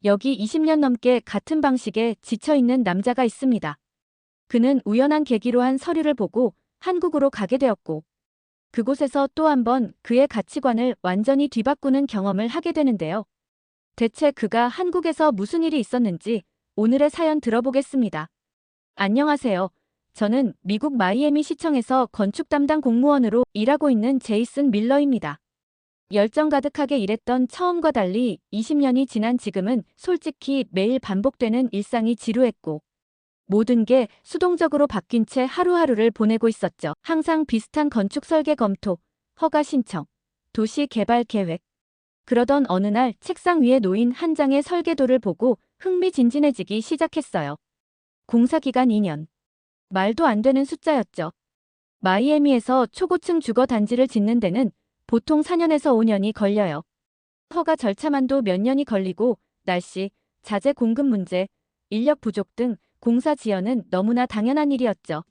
여기 20년 넘게 같은 방식에 지쳐있는 남자가 있습니다. 그는 우연한 계기로 한 서류를 보고 한국으로 가게 되었고, 그곳에서 또 한 번 그의 가치관을 완전히 뒤바꾸는 경험을 하게 되는데요. 대체 그가 한국에서 무슨 일이 있었는지 오늘의 사연 들어보겠습니다. 안녕하세요. 저는 미국 마이애미 시청에서 건축 담당 공무원으로 일하고 있는 제이슨 밀러입니다. 열정 가득하게 일했던 처음과 달리 20년이 지난 지금은 솔직히 매일 반복되는 일상이 지루했고, 모든 게 수동적으로 바뀐 채 하루하루를 보내고 있었죠. 항상 비슷한 건축 설계 검토, 허가 신청, 도시 개발 계획. 그러던 어느 날 책상 위에 놓인 한 장의 설계도를 보고 흥미진진해지기 시작했어요. 공사 기간 2년. 말도 안 되는 숫자였죠. 마이애미에서 초고층 주거 단지를 짓는 데는 보통 4년에서 5년이 걸려요. 허가 절차만도 몇 년이 걸리고 날씨, 자재 공급 문제, 인력 부족 등 공사 지연은 너무나 당연한 일이었죠.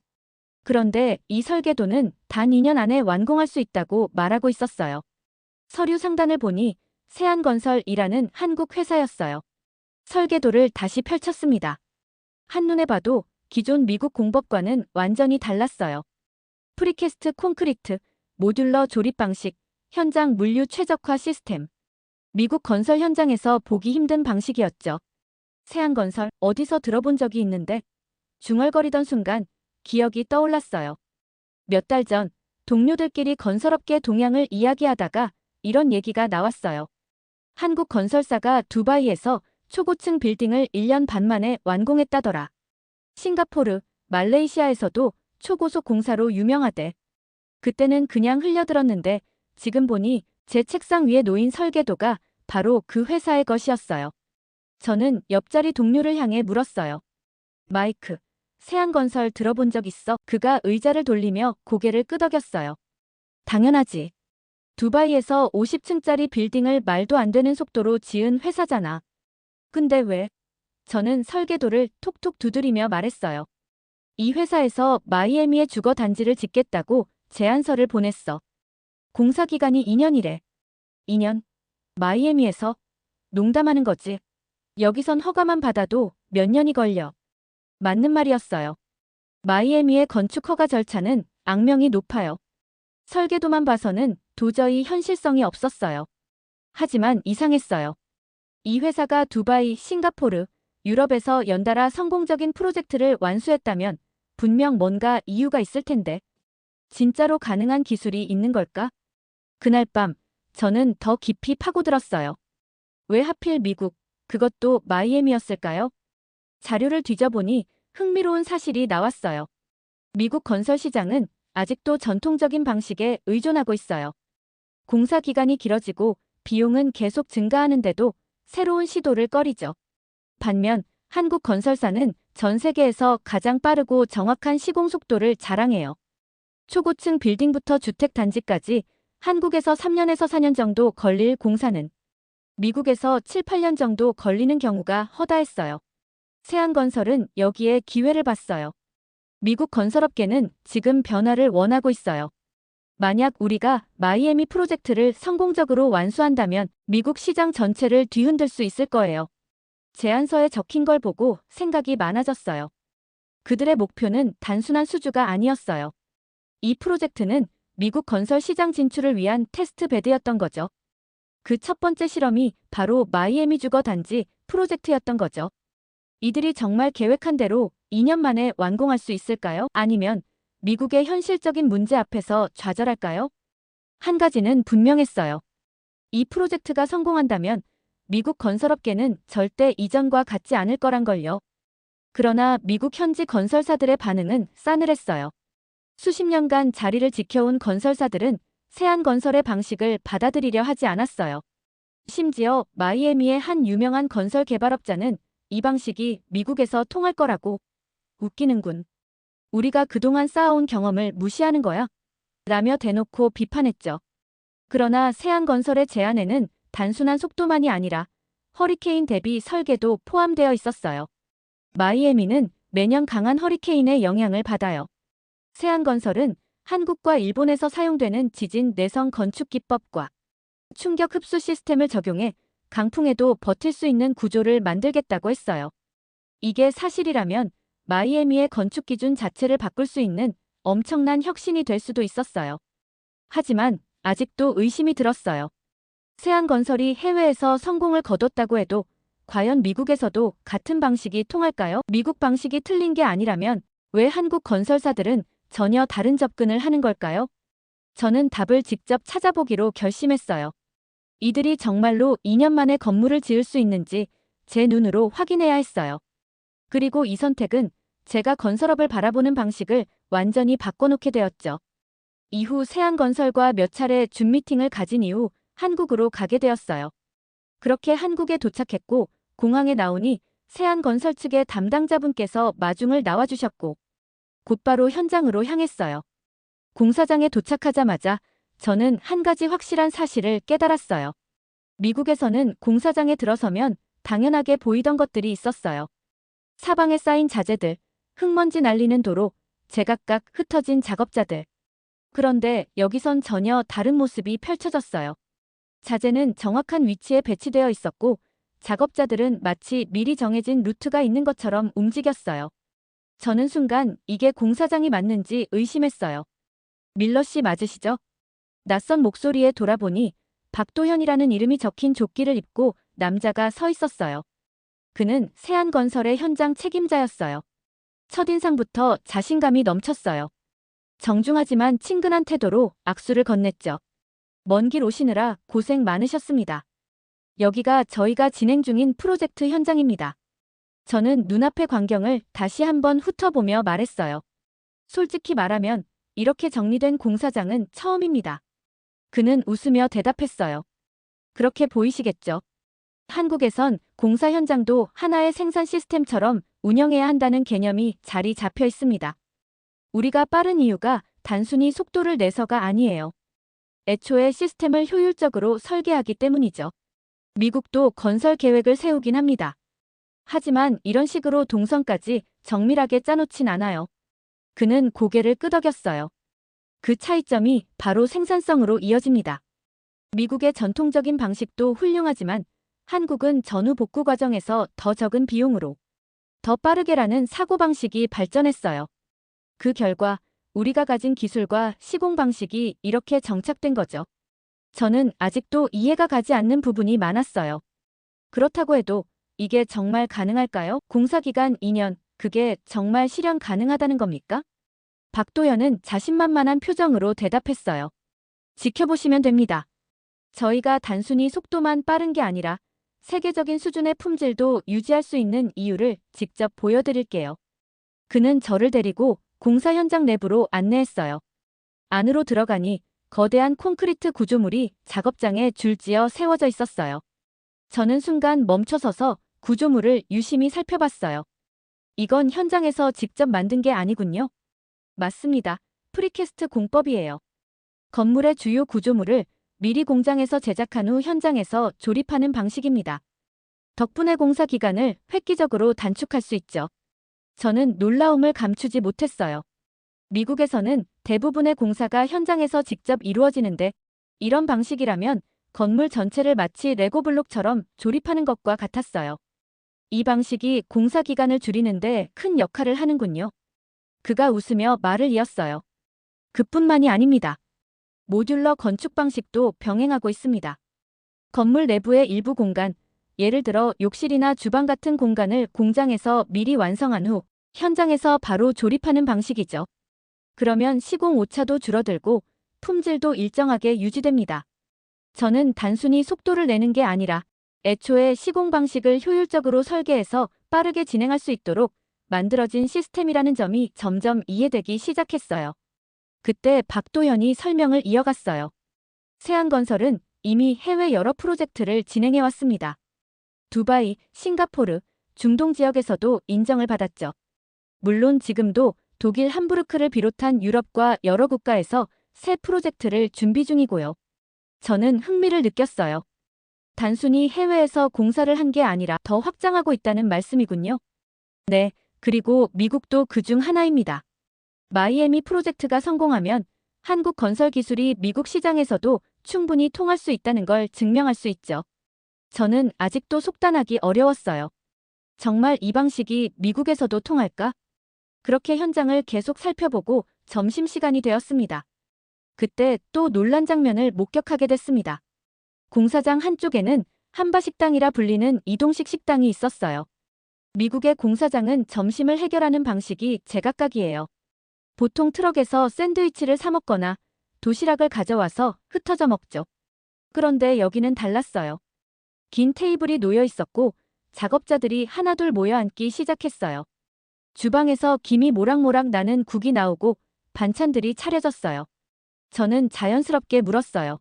그런데 이 설계도는 단 2년 안에 완공할 수 있다고 말하고 있었어요. 서류 상단을 보니 세안건설이라는 한국 회사였어요. 설계도를 다시 펼쳤습니다. 한눈에 봐도 기존 미국 공법과는 완전히 달랐어요. 프리캐스트 콘크리트, 모듈러 조립 방식, 현장 물류 최적화 시스템. 미국 건설 현장에서 보기 힘든 방식이었죠. 세안건설 어디서 들어본 적이 있는데? 중얼거리던 순간 기억이 떠올랐어요. 몇 달 전 동료들끼리 건설업계 동향을 이야기하다가 이런 얘기가 나왔어요. 한국 건설사가 두바이에서 초고층 빌딩을 1년 반 만에 완공했다더라. 싱가포르, 말레이시아에서도 초고속 공사로 유명하대. 그때는 그냥 흘려들었는데 지금 보니 제 책상 위에 놓인 설계도가 바로 그 회사의 것이었어요. 저는 옆자리 동료를 향해 물었어요. 마이크, 세안건설 들어본 적 있어? 그가 의자를 돌리며 고개를 끄덕였어요. 당연하지. 두바이에서 50층짜리 빌딩을 말도 안 되는 속도로 지은 회사잖아. 근데 왜? 저는 설계도를 톡톡 두드리며 말했어요. 이 회사에서 마이애미에 주거 단지를 짓겠다고 제안서를 보냈어. 공사 기간이 2년이래. 2년? 마이애미에서? 농담하는 거지. 여기선 허가만 받아도 몇 년이 걸려. 맞는 말이었어요. 마이애미의 건축 허가 절차는 악명이 높아요. 설계도만 봐서는 도저히 현실성이 없었어요. 하지만 이상했어요. 이 회사가 두바이, 싱가포르, 유럽에서 연달아 성공적인 프로젝트를 완수했다면 분명 뭔가 이유가 있을 텐데. 진짜로 가능한 기술이 있는 걸까? 그날 밤 저는 더 깊이 파고들었어요. 왜 하필 미국, 그것도 마이애미였을까요? 자료를 뒤져보니 흥미로운 사실이 나왔어요. 미국 건설 시장은 아직도 전통적인 방식에 의존하고 있어요. 공사 기간이 길어지고 비용은 계속 증가하는데도 새로운 시도를 꺼리죠. 반면 한국 건설사는 전 세계에서 가장 빠르고 정확한 시공 속도를 자랑해요. 초고층 빌딩부터 주택 단지까지 한국에서 3년에서 4년 정도 걸릴 공사는 미국에서 7, 8년 정도 걸리는 경우가 허다했어요. 세안건설은 여기에 기회를 봤어요. 미국 건설업계는 지금 변화를 원하고 있어요. 만약 우리가 마이애미 프로젝트를 성공적으로 완수한다면 미국 시장 전체를 뒤흔들 수 있을 거예요. 제안서에 적힌 걸 보고 생각이 많아졌어요. 그들의 목표는 단순한 수주가 아니었어요. 이 프로젝트는 미국 건설 시장 진출을 위한 테스트 베드였던 거죠. 그 첫 번째 실험이 바로 마이애미 주거 단지 프로젝트였던 거죠. 이들이 정말 계획한 대로 2년 만에 완공할 수 있을까요? 아니면 미국의 현실적인 문제 앞에서 좌절할까요? 한 가지는 분명했어요. 이 프로젝트가 성공한다면 미국 건설업계는 절대 이전과 같지 않을 거란 걸요. 그러나 미국 현지 건설사들의 반응은 싸늘했어요. 수십 년간 자리를 지켜온 건설사들은 세안건설의 방식을 받아들이려 하지 않았어요. 심지어 마이애미의 한 유명한 건설 개발업자는 이 방식이 미국에서 통할 거라고. 웃기는군. 우리가 그동안 쌓아온 경험을 무시하는 거야? 라며 대놓고 비판했죠. 그러나 세안건설의 제안에는 단순한 속도만이 아니라 허리케인 대비 설계도 포함되어 있었어요. 마이애미는 매년 강한 허리케인의 영향을 받아요. 세안건설은 한국과 일본에서 사용되는 지진 내성 건축 기법과 충격 흡수 시스템을 적용해 강풍에도 버틸 수 있는 구조를 만들겠다고 했어요. 이게 사실이라면 마이애미의 건축 기준 자체를 바꿀 수 있는 엄청난 혁신이 될 수도 있었어요. 하지만 아직도 의심이 들었어요. 세안건설이 해외에서 성공을 거뒀다고 해도 과연 미국에서도 같은 방식이 통할까요? 미국 방식이 틀린 게 아니라면 왜 한국 건설사들은 전혀 다른 접근을 하는 걸까요? 저는 답을 직접 찾아보기로 결심했어요. 이들이 정말로 2년 만에 건물을 지을 수 있는지 제 눈으로 확인해야 했어요. 그리고 이 선택은 제가 건설업을 바라보는 방식을 완전히 바꿔놓게 되었죠. 이후 세안건설과 몇 차례 줌 미팅을 가진 이후 한국으로 가게 되었어요. 그렇게 한국에 도착했고 공항에 나오니 세안건설 측의 담당자분께서 마중을 나와주셨고 곧바로 현장으로 향했어요. 공사장에 도착하자마자 저는 한 가지 확실한 사실을 깨달았어요. 미국에서는 공사장에 들어서면 당연하게 보이던 것들이 있었어요. 사방에 쌓인 자재들, 흙먼지 날리는 도로, 제각각 흩어진 작업자들. 그런데 여기선 전혀 다른 모습이 펼쳐졌어요. 자재는 정확한 위치에 배치되어 있었고 작업자들은 마치 미리 정해진 루트가 있는 것처럼 움직였어요. 저는 순간 이게 공사장이 맞는지 의심했어요. 밀러 씨 맞으시죠? 낯선 목소리에 돌아보니 박도현이라는 이름이 적힌 조끼를 입고 남자가 서 있었어요. 그는 세안건설의 현장 책임자였어요. 첫인상부터 자신감이 넘쳤어요. 정중하지만 친근한 태도로 악수를 건넸죠. 먼 길 오시느라 고생 많으셨습니다. 여기가 저희가 진행 중인 프로젝트 현장입니다. 저는 눈앞의 광경을 다시 한번 훑어보며 말했어요. 솔직히 말하면 이렇게 정리된 공사장은 처음입니다. 그는 웃으며 대답했어요. 그렇게 보이시겠죠? 한국에선 공사 현장도 하나의 생산 시스템처럼 운영해야 한다는 개념이 자리 잡혀 있습니다. 우리가 빠른 이유가 단순히 속도를 내서가 아니에요. 애초에 시스템을 효율적으로 설계하기 때문이죠. 미국도 건설 계획을 세우긴 합니다. 하지만 이런 식으로 동선까지 정밀하게 짜놓진 않아요. 그는 고개를 끄덕였어요. 그 차이점이 바로 생산성으로 이어집니다. 미국의 전통적인 방식도 훌륭하지만 한국은 전후 복구 과정에서 더 적은 비용으로 더 빠르게라는 사고방식이 발전했어요. 그 결과 우리가 가진 기술과 시공 방식이 이렇게 정착된 거죠. 저는 아직도 이해가 가지 않는 부분이 많았어요. 그렇다고 해도 이게 정말 가능할까요? 공사기간 2년, 그게 정말 실현 가능하다는 겁니까? 박도현은 자신만만한 표정으로 대답했어요. 지켜보시면 됩니다. 저희가 단순히 속도만 빠른 게 아니라 세계적인 수준의 품질도 유지할 수 있는 이유를 직접 보여드릴게요. 그는 저를 데리고 공사 현장 내부로 안내했어요. 안으로 들어가니 거대한 콘크리트 구조물이 작업장에 줄지어 세워져 있었어요. 저는 순간 멈춰서서 구조물을 유심히 살펴봤어요. 이건 현장에서 직접 만든 게 아니군요. 맞습니다. 프리캐스트 공법이에요. 건물의 주요 구조물을 미리 공장에서 제작한 후 현장에서 조립하는 방식입니다. 덕분에 공사 기간을 획기적으로 단축할 수 있죠. 저는 놀라움을 감추지 못했어요. 미국에서는 대부분의 공사가 현장에서 직접 이루어지는데 이런 방식이라면 건물 전체를 마치 레고 블록처럼 조립하는 것과 같았어요. 이 방식이 공사 기간을 줄이는데 큰 역할을 하는군요. 그가 웃으며 말을 이었어요. 그뿐만이 아닙니다. 모듈러 건축 방식도 병행하고 있습니다. 건물 내부의 일부 공간, 예를 들어 욕실이나 주방 같은 공간을 공장에서 미리 완성한 후 현장에서 바로 조립하는 방식이죠. 그러면 시공 오차도 줄어들고 품질도 일정하게 유지됩니다. 저는 단순히 속도를 내는 게 아니라 애초에 시공 방식을 효율적으로 설계해서 빠르게 진행할 수 있도록 만들어진 시스템이라는 점이 점점 이해되기 시작했어요. 그때 박도현이 설명을 이어갔어요. 세안건설은 이미 해외 여러 프로젝트를 진행해왔습니다. 두바이, 싱가포르, 중동 지역에서도 인정을 받았죠. 물론 지금도 독일 함부르크를 비롯한 유럽과 여러 국가에서 새 프로젝트를 준비 중이고요. 저는 흥미를 느꼈어요. 단순히 해외에서 공사를 한 게 아니라 더 확장하고 있다는 말씀이군요. 네, 그리고 미국도 그중 하나입니다. 마이애미 프로젝트가 성공하면 한국 건설 기술이 미국 시장에서도 충분히 통할 수 있다는 걸 증명할 수 있죠. 저는 아직도 속단하기 어려웠어요. 정말 이 방식이 미국에서도 통할까? 그렇게 현장을 계속 살펴보고 점심시간이 되었습니다. 그때 또 놀란 장면을 목격하게 됐습니다. 공사장 한쪽에는 한바식당이라 불리는 이동식 식당이 있었어요. 미국의 공사장은 점심을 해결하는 방식이 제각각이에요. 보통 트럭에서 샌드위치를 사 먹거나 도시락을 가져와서 흩어져 먹죠. 그런데 여기는 달랐어요. 긴 테이블이 놓여 있었고 작업자들이 하나둘 모여 앉기 시작했어요. 주방에서 김이 모락모락 나는 국이 나오고 반찬들이 차려졌어요. 저는 자연스럽게 물었어요.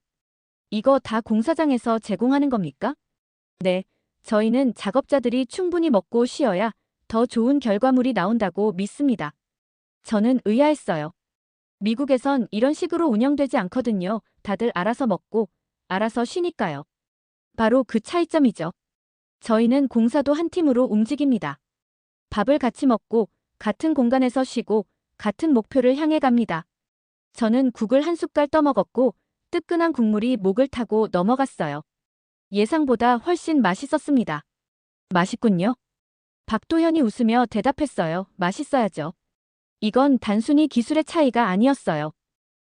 이거 다 공사장에서 제공하는 겁니까? 네, 저희는 작업자들이 충분히 먹고 쉬어야 더 좋은 결과물이 나온다고 믿습니다. 저는 의아했어요. 미국에선 이런 식으로 운영되지 않거든요. 다들 알아서 먹고 알아서 쉬니까요. 바로 그 차이점이죠. 저희는 공사도 한 팀으로 움직입니다. 밥을 같이 먹고 같은 공간에서 쉬고 같은 목표를 향해 갑니다. 저는 국을 한 숟갈 떠먹었고 뜨끈한 국물이 목을 타고 넘어갔어요. 예상보다 훨씬 맛있었습니다. 맛있군요. 박도현이 웃으며 대답했어요. 맛있어야죠. 이건 단순히 기술의 차이가 아니었어요.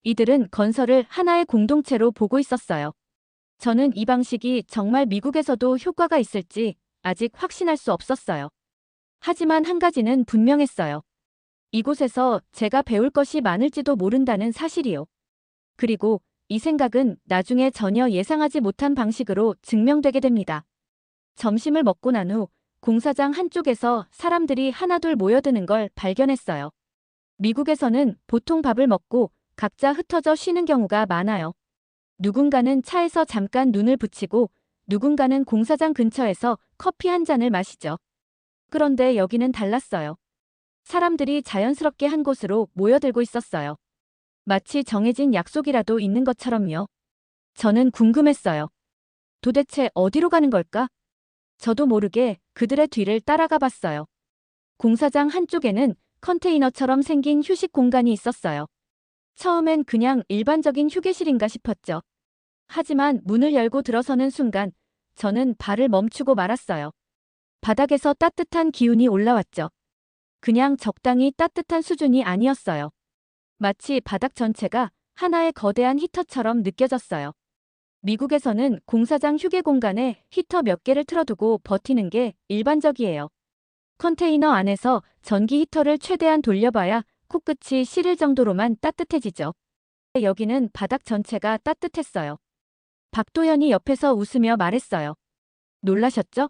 이들은 건설을 하나의 공동체로 보고 있었어요. 저는 이 방식이 정말 미국에서도 효과가 있을지 아직 확신할 수 없었어요. 하지만 한 가지는 분명했어요. 이곳에서 제가 배울 것이 많을지도 모른다는 사실이요. 그리고 이 생각은 나중에 전혀 예상하지 못한 방식으로 증명되게 됩니다. 점심을 먹고 난 후 공사장 한쪽에서 사람들이 하나둘 모여드는 걸 발견했어요. 미국에서는 보통 밥을 먹고 각자 흩어져 쉬는 경우가 많아요. 누군가는 차에서 잠깐 눈을 붙이고 누군가는 공사장 근처에서 커피 한 잔을 마시죠. 그런데 여기는 달랐어요. 사람들이 자연스럽게 한 곳으로 모여들고 있었어요. 마치 정해진 약속이라도 있는 것처럼요. 저는 궁금했어요. 도대체 어디로 가는 걸까? 저도 모르게 그들의 뒤를 따라가 봤어요. 공사장 한쪽에는 컨테이너처럼 생긴 휴식 공간이 있었어요. 처음엔 그냥 일반적인 휴게실인가 싶었죠. 하지만 문을 열고 들어서는 순간 저는 발을 멈추고 말았어요. 바닥에서 따뜻한 기운이 올라왔죠. 그냥 적당히 따뜻한 수준이 아니었어요. 마치 바닥 전체가 하나의 거대한 히터처럼 느껴졌어요. 미국에서는 공사장 휴게 공간에 히터 몇 개를 틀어두고 버티는 게 일반적이에요. 컨테이너 안에서 전기 히터를 최대한 돌려봐야 코끝이 시릴 정도로만 따뜻해지죠. 여기는 바닥 전체가 따뜻했어요. 박도현이 옆에서 웃으며 말했어요. 놀라셨죠?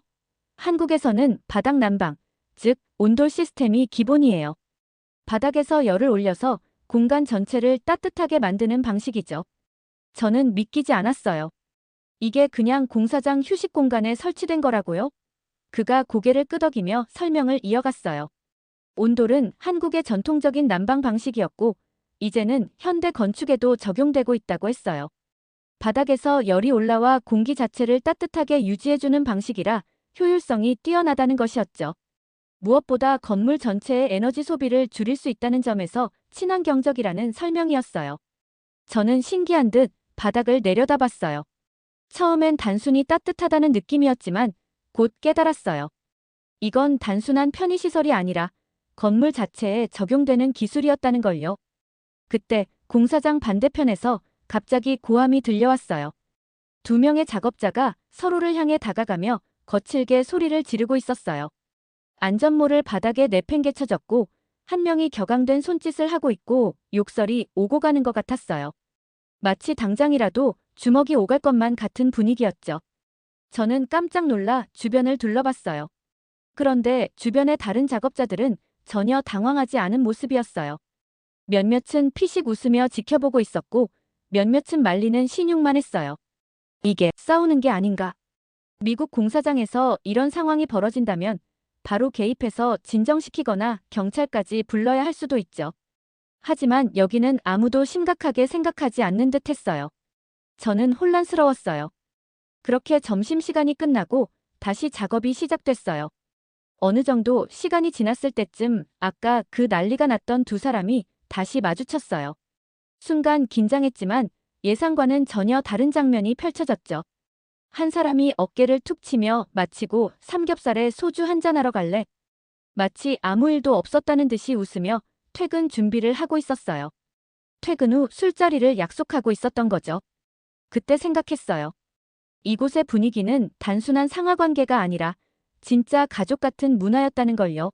한국에서는 바닥 난방, 즉 온돌 시스템이 기본이에요. 바닥에서 열을 올려서 공간 전체를 따뜻하게 만드는 방식이죠. 저는 믿기지 않았어요. 이게 그냥 공사장 휴식 공간에 설치된 거라고요? 그가 고개를 끄덕이며 설명을 이어갔어요. 온돌은 한국의 전통적인 난방 방식이었고 이제는 현대 건축에도 적용되고 있다고 했어요. 바닥에서 열이 올라와 공기 자체를 따뜻하게 유지해주는 방식이라 효율성이 뛰어나다는 것이었죠. 무엇보다 건물 전체의 에너지 소비를 줄일 수 있다는 점에서 친환경적이라는 설명이었어요. 저는 신기한 듯 바닥을 내려다봤어요. 처음엔 단순히 따뜻하다는 느낌이었지만 곧 깨달았어요. 이건 단순한 편의시설이 아니라 건물 자체에 적용되는 기술이었다는 걸요. 그때 공사장 반대편에서 갑자기 고함이 들려왔어요. 두 명의 작업자가 서로를 향해 다가가며 거칠게 소리를 지르고 있었어요. 안전모를 바닥에 내팽개쳐졌고 한 명이 격앙된 손짓을 하고 있고 욕설이 오고 가는 것 같았어요. 마치 당장이라도 주먹이 오갈 것만 같은 분위기였죠. 저는 깜짝 놀라 주변을 둘러봤어요. 그런데 주변의 다른 작업자들은 전혀 당황하지 않은 모습이었어요. 몇몇은 피식 웃으며 지켜보고 있었고 몇몇은 말리는 신용만 했어요. 이게 싸우는 게 아닌가. 미국 공사장에서 이런 상황이 벌어진다면 바로 개입해서 진정시키거나 경찰까지 불러야 할 수도 있죠. 하지만 여기는 아무도 심각하게 생각하지 않는 듯 했어요. 저는 혼란스러웠어요. 그렇게 점심시간이 끝나고 다시 작업이 시작됐어요. 어느 정도 시간이 지났을 때쯤 아까 그 난리가 났던 두 사람이 다시 마주쳤어요. 순간 긴장했지만 예상과는 전혀 다른 장면이 펼쳐졌죠. 한 사람이 어깨를 툭 치며 마치고 삼겹살에 소주 한잔하러 갈래? 마치 아무 일도 없었다는 듯이 웃으며 퇴근 준비를 하고 있었어요. 퇴근 후 술자리를 약속하고 있었던 거죠. 그때 생각했어요. 이곳의 분위기는 단순한 상하관계가 아니라 진짜 가족 같은 문화였다는 걸요.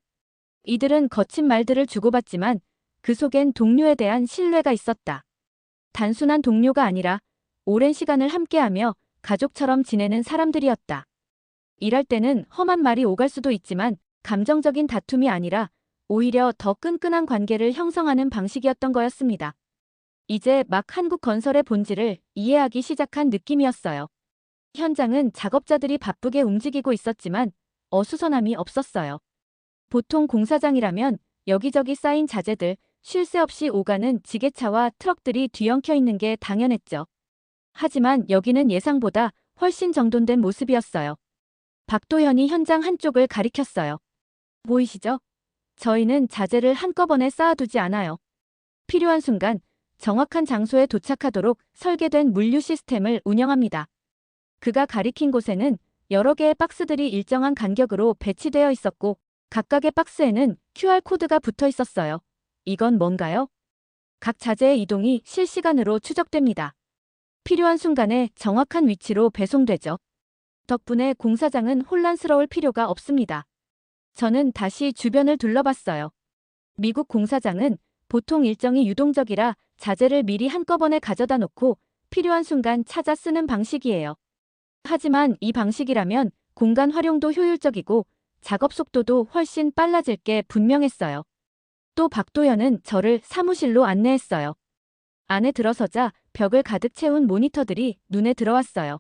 이들은 거친 말들을 주고받지만 그 속엔 동료에 대한 신뢰가 있었다. 단순한 동료가 아니라 오랜 시간을 함께하며 가족처럼 지내는 사람들이었다. 일할 때는 험한 말이 오갈 수도 있지만 감정적인 다툼이 아니라 오히려 더 끈끈한 관계를 형성하는 방식이었던 거였습니다. 이제 막 한국 건설의 본질을 이해하기 시작한 느낌이었어요. 현장은 작업자들이 바쁘게 움직이고 있었지만 어수선함이 없었어요. 보통 공사장이라면 여기저기 쌓인 자재들, 쉴 새 없이 오가는 지게차와 트럭들이 뒤엉켜 있는 게 당연했죠. 하지만 여기는 예상보다 훨씬 정돈된 모습이었어요. 박도현이 현장 한쪽을 가리켰어요. 보이시죠? 저희는 자재를 한꺼번에 쌓아두지 않아요. 필요한 순간 정확한 장소에 도착하도록 설계된 물류 시스템을 운영합니다. 그가 가리킨 곳에는 여러 개의 박스들이 일정한 간격으로 배치되어 있었고 각각의 박스에는 QR코드가 붙어 있었어요. 이건 뭔가요? 각 자재의 이동이 실시간으로 추적됩니다. 필요한 순간에 정확한 위치로 배송되죠. 덕분에 공사장은 혼란스러울 필요가 없습니다. 저는 다시 주변을 둘러봤어요. 미국 공사장은 보통 일정이 유동적이라 자재를 미리 한꺼번에 가져다 놓고 필요한 순간 찾아 쓰는 방식이에요. 하지만 이 방식이라면 공간 활용도 효율적이고 작업 속도도 훨씬 빨라질 게 분명했어요. 또 박도현은 저를 사무실로 안내했어요. 안에 들어서자 벽을 가득 채운 모니터들이 눈에 들어왔어요.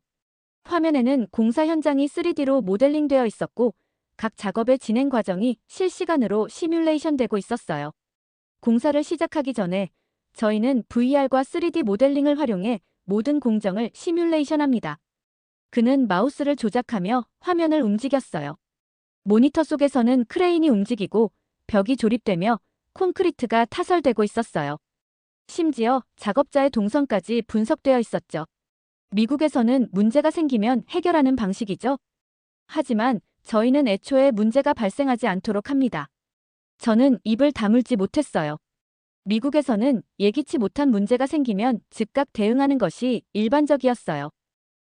화면에는 공사 현장이 3D로 모델링되어 있었고 각 작업의 진행 과정이 실시간으로 시뮬레이션 되고 있었어요. 공사를 시작하기 전에 저희는 VR과 3D 모델링을 활용해 모든 공정을 시뮬레이션합니다. 그는 마우스를 조작하며 화면을 움직였어요. 모니터 속에서는 크레인이 움직이고 벽이 조립되며 콘크리트가 타설되고 있었어요. 심지어 작업자의 동선까지 분석되어 있었죠. 미국에서는 문제가 생기면 해결하는 방식이죠. 하지만 저희는 애초에 문제가 발생하지 않도록 합니다. 저는 입을 다물지 못했어요. 미국에서는 예기치 못한 문제가 생기면 즉각 대응하는 것이 일반적이었어요.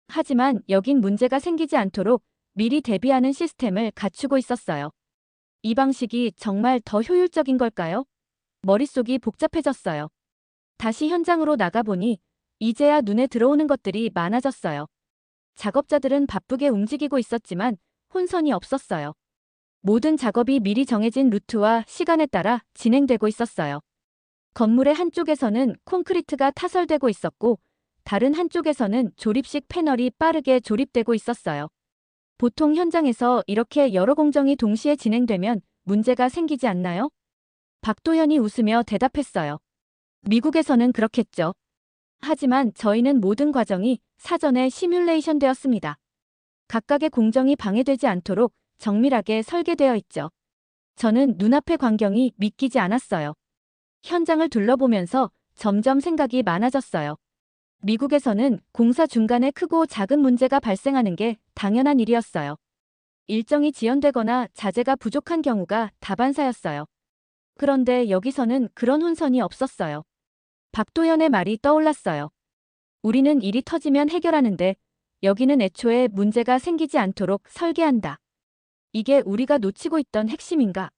하지만 여긴 문제가 생기지 않도록 미리 대비하는 시스템을 갖추고 있었어요. 이 방식이 정말 더 효율적인 걸까요? 머릿속이 복잡해졌어요. 다시 현장으로 나가보니 이제야 눈에 들어오는 것들이 많아졌어요. 작업자들은 바쁘게 움직이고 있었지만 혼선이 없었어요. 모든 작업이 미리 정해진 루트와 시간에 따라 진행되고 있었어요. 건물의 한쪽에서는 콘크리트가 타설되고 있었고 다른 한쪽에서는 조립식 패널이 빠르게 조립되고 있었어요. 보통 현장에서 이렇게 여러 공정이 동시에 진행되면 문제가 생기지 않나요? 박도현이 웃으며 대답했어요. 미국에서는 그렇겠죠. 하지만 저희는 모든 과정이 사전에 시뮬레이션 되었습니다. 각각의 공정이 방해되지 않도록 정밀하게 설계되어 있죠. 저는 눈앞의 광경이 믿기지 않았어요. 현장을 둘러보면서 점점 생각이 많아졌어요. 미국에서는 공사 중간에 크고 작은 문제가 발생하는 게 당연한 일이었어요. 일정이 지연되거나 자재가 부족한 경우가 다반사였어요. 그런데 여기서는 그런 혼선이 없었어요. 박도현의 말이 떠올랐어요. 우리는 일이 터지면 해결하는데 여기는 애초에 문제가 생기지 않도록 설계한다. 이게 우리가 놓치고 있던 핵심인가?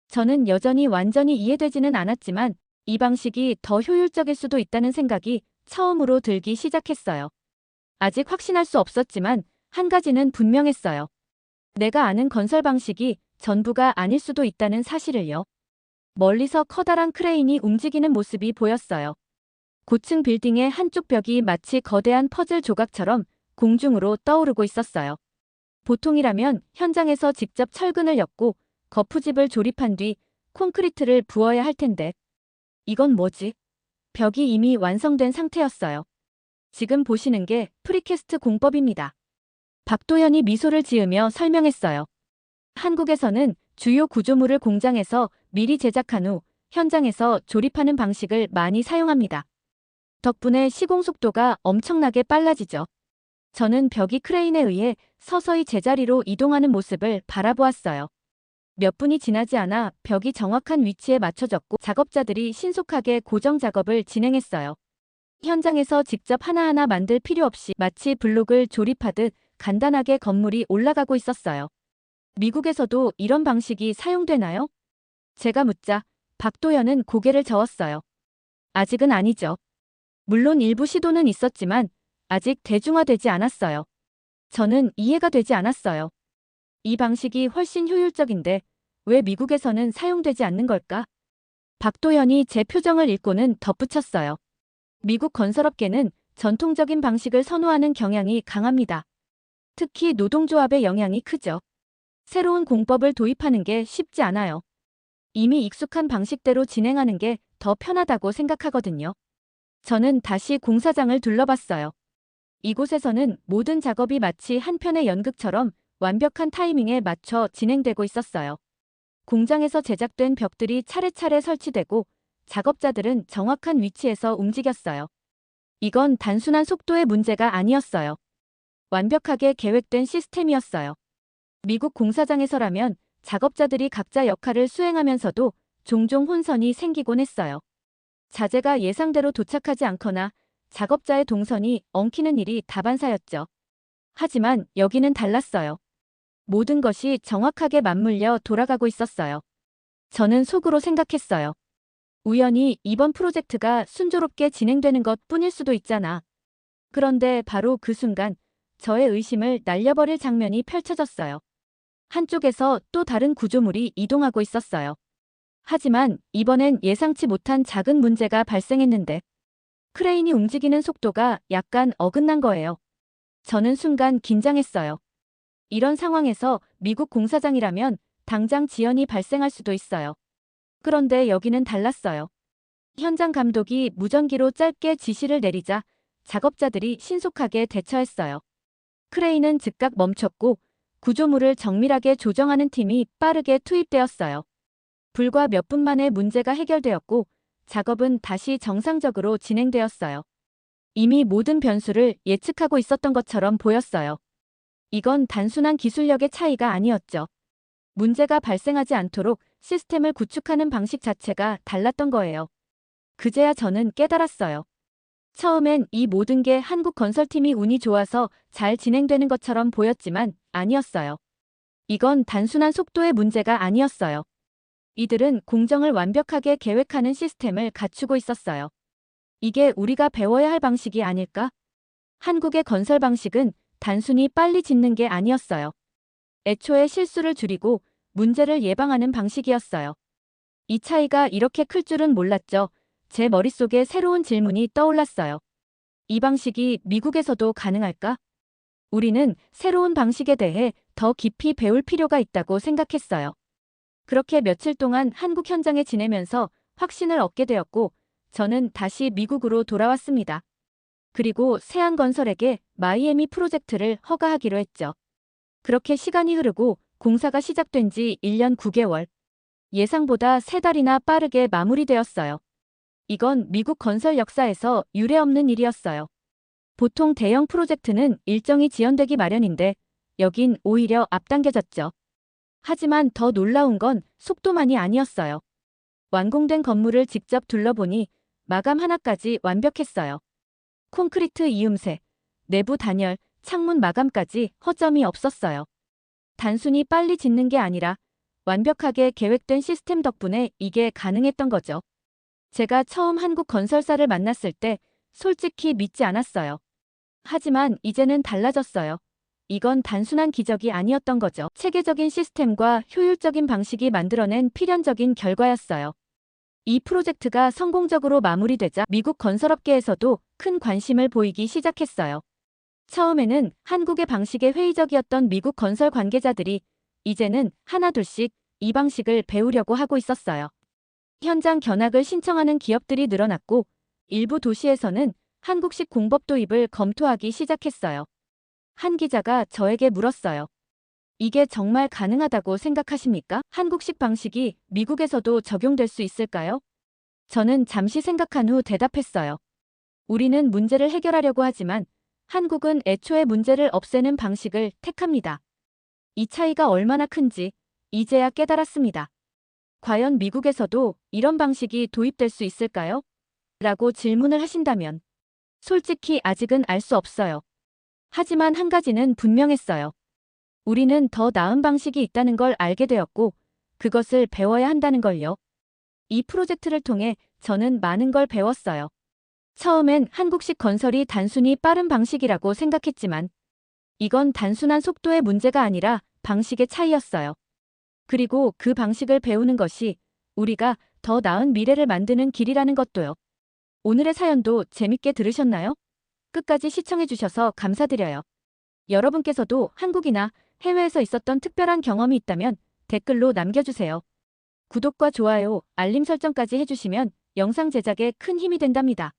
저는 여전히 완전히 이해되지는 않았지만 이 방식이 더 효율적일 수도 있다는 생각이 처음으로 들기 시작했어요. 아직 확신할 수 없었지만 한 가지는 분명했어요. 내가 아는 건설 방식이 전부가 아닐 수도 있다는 사실을요. 멀리서 커다란 크레인이 움직이는 모습이 보였어요. 고층 빌딩의 한쪽 벽이 마치 거대한 퍼즐 조각처럼 공중으로 떠오르고 있었어요. 보통이라면 현장에서 직접 철근을 엮고 거푸집을 조립한 뒤 콘크리트를 부어야 할 텐데 이건 뭐지? 벽이 이미 완성된 상태였어요. 지금 보시는 게 프리캐스트 공법입니다. 박도현이 미소를 지으며 설명했어요. 한국에서는 주요 구조물을 공장에서 미리 제작한 후 현장에서 조립하는 방식을 많이 사용합니다. 덕분에 시공 속도가 엄청나게 빨라지죠. 저는 벽이 크레인에 의해 서서히 제자리로 이동하는 모습을 바라보았어요. 몇 분이 지나지 않아 벽이 정확한 위치에 맞춰졌고 작업자들이 신속하게 고정 작업을 진행했어요. 현장에서 직접 하나하나 만들 필요 없이 마치 블록을 조립하듯 간단하게 건물이 올라가고 있었어요. 미국에서도 이런 방식이 사용되나요? 제가 묻자 박도현은 고개를 저었어요. 아직은 아니죠. 물론 일부 시도는 있었지만 아직 대중화되지 않았어요. 저는 이해가 되지 않았어요. 이 방식이 훨씬 효율적인데 왜 미국에서는 사용되지 않는 걸까? 박도현이 제 표정을 읽고는 덧붙였어요. 미국 건설업계는 전통적인 방식을 선호하는 경향이 강합니다. 특히 노동조합의 영향이 크죠. 새로운 공법을 도입하는 게 쉽지 않아요. 이미 익숙한 방식대로 진행하는 게 더 편하다고 생각하거든요. 저는 다시 공사장을 둘러봤어요. 이곳에서는 모든 작업이 마치 한 편의 연극처럼 완벽한 타이밍에 맞춰 진행되고 있었어요. 공장에서 제작된 벽들이 차례차례 설치되고 작업자들은 정확한 위치에서 움직였어요. 이건 단순한 속도의 문제가 아니었어요. 완벽하게 계획된 시스템이었어요. 미국 공사장에서라면 작업자들이 각자 역할을 수행하면서도 종종 혼선이 생기곤 했어요. 자재가 예상대로 도착하지 않거나 작업자의 동선이 엉키는 일이 다반사였죠. 하지만 여기는 달랐어요. 모든 것이 정확하게 맞물려 돌아가고 있었어요. 저는 속으로 생각했어요. 우연히 이번 프로젝트가 순조롭게 진행되는 것 뿐일 수도 있잖아. 그런데 바로 그 순간 저의 의심을 날려버릴 장면이 펼쳐졌어요. 한쪽에서 또 다른 구조물이 이동하고 있었어요. 하지만 이번엔 예상치 못한 작은 문제가 발생했는데 크레인이 움직이는 속도가 약간 어긋난 거예요. 저는 순간 긴장했어요. 이런 상황에서 미국 공사장이라면 당장 지연이 발생할 수도 있어요. 그런데 여기는 달랐어요. 현장 감독이 무전기로 짧게 지시를 내리자 작업자들이 신속하게 대처했어요. 크레인은 즉각 멈췄고 구조물을 정밀하게 조정하는 팀이 빠르게 투입되었어요. 불과 몇 분 만에 문제가 해결되었고 작업은 다시 정상적으로 진행되었어요. 이미 모든 변수를 예측하고 있었던 것처럼 보였어요. 이건 단순한 기술력의 차이가 아니었죠. 문제가 발생하지 않도록 시스템을 구축하는 방식 자체가 달랐던 거예요. 그제야 저는 깨달았어요. 처음엔 이 모든 게 한국 건설팀이 운이 좋아서 잘 진행되는 것처럼 보였지만 아니었어요. 이건 단순한 속도의 문제가 아니었어요. 이들은 공정을 완벽하게 계획하는 시스템을 갖추고 있었어요. 이게 우리가 배워야 할 방식이 아닐까? 한국의 건설 방식은 단순히 빨리 짓는 게 아니었어요. 애초에 실수를 줄이고 문제를 예방하는 방식이었어요. 이 차이가 이렇게 클 줄은 몰랐죠. 제 머릿속에 새로운 질문이 떠올랐어요. 이 방식이 미국에서도 가능할까? 우리는 새로운 방식에 대해 더 깊이 배울 필요가 있다고 생각했어요. 그렇게 며칠 동안 한국 현장에 지내면서 확신을 얻게 되었고 저는 다시 미국으로 돌아왔습니다. 그리고 세안건설에게 마이애미 프로젝트를 허가하기로 했죠. 그렇게 시간이 흐르고 공사가 시작된 지 1년 9개월. 예상보다 3달이나 빠르게 마무리되었어요. 이건 미국 건설 역사에서 유례없는 일이었어요. 보통 대형 프로젝트는 일정이 지연되기 마련인데 여긴 오히려 앞당겨졌죠. 하지만 더 놀라운 건 속도만이 아니었어요. 완공된 건물을 직접 둘러보니 마감 하나까지 완벽했어요. 콘크리트 이음새, 내부 단열, 창문 마감까지 허점이 없었어요. 단순히 빨리 짓는 게 아니라 완벽하게 계획된 시스템 덕분에 이게 가능했던 거죠. 제가 처음 한국 건설사를 만났을 때 솔직히 믿지 않았어요. 하지만 이제는 달라졌어요. 이건 단순한 기적이 아니었던 거죠. 체계적인 시스템과 효율적인 방식이 만들어낸 필연적인 결과였어요. 이 프로젝트가 성공적으로 마무리되자 미국 건설업계에서도 큰 관심을 보이기 시작했어요. 처음에는 한국의 방식에 회의적이었던 미국 건설 관계자들이 이제는 하나둘씩 이 방식을 배우려고 하고 있었어요. 현장 견학을 신청하는 기업들이 늘어났고 일부 도시에서는 한국식 공법 도입을 검토하기 시작했어요. 한 기자가 저에게 물었어요. 이게 정말 가능하다고 생각하십니까? 한국식 방식이 미국에서도 적용될 수 있을까요? 저는 잠시 생각한 후 대답했어요. 우리는 문제를 해결하려고 하지만 한국은 애초에 문제를 없애는 방식을 택합니다. 이 차이가 얼마나 큰지 이제야 깨달았습니다. 과연 미국에서도 이런 방식이 도입될 수 있을까요? 라고 질문을 하신다면 솔직히 아직은 알 수 없어요. 하지만 한 가지는 분명했어요. 우리는 더 나은 방식이 있다는 걸 알게 되었고 그것을 배워야 한다는 걸요. 이 프로젝트를 통해 저는 많은 걸 배웠어요. 처음엔 한국식 건설이 단순히 빠른 방식이라고 생각했지만 이건 단순한 속도의 문제가 아니라 방식의 차이였어요. 그리고 그 방식을 배우는 것이 우리가 더 나은 미래를 만드는 길이라는 것도요. 오늘의 사연도 재밌게 들으셨나요? 끝까지 시청해주셔서 감사드려요. 여러분께서도 한국이나 해외에서 있었던 특별한 경험이 있다면 댓글로 남겨주세요. 구독과 좋아요, 알림 설정까지 해주시면 영상 제작에 큰 힘이 된답니다.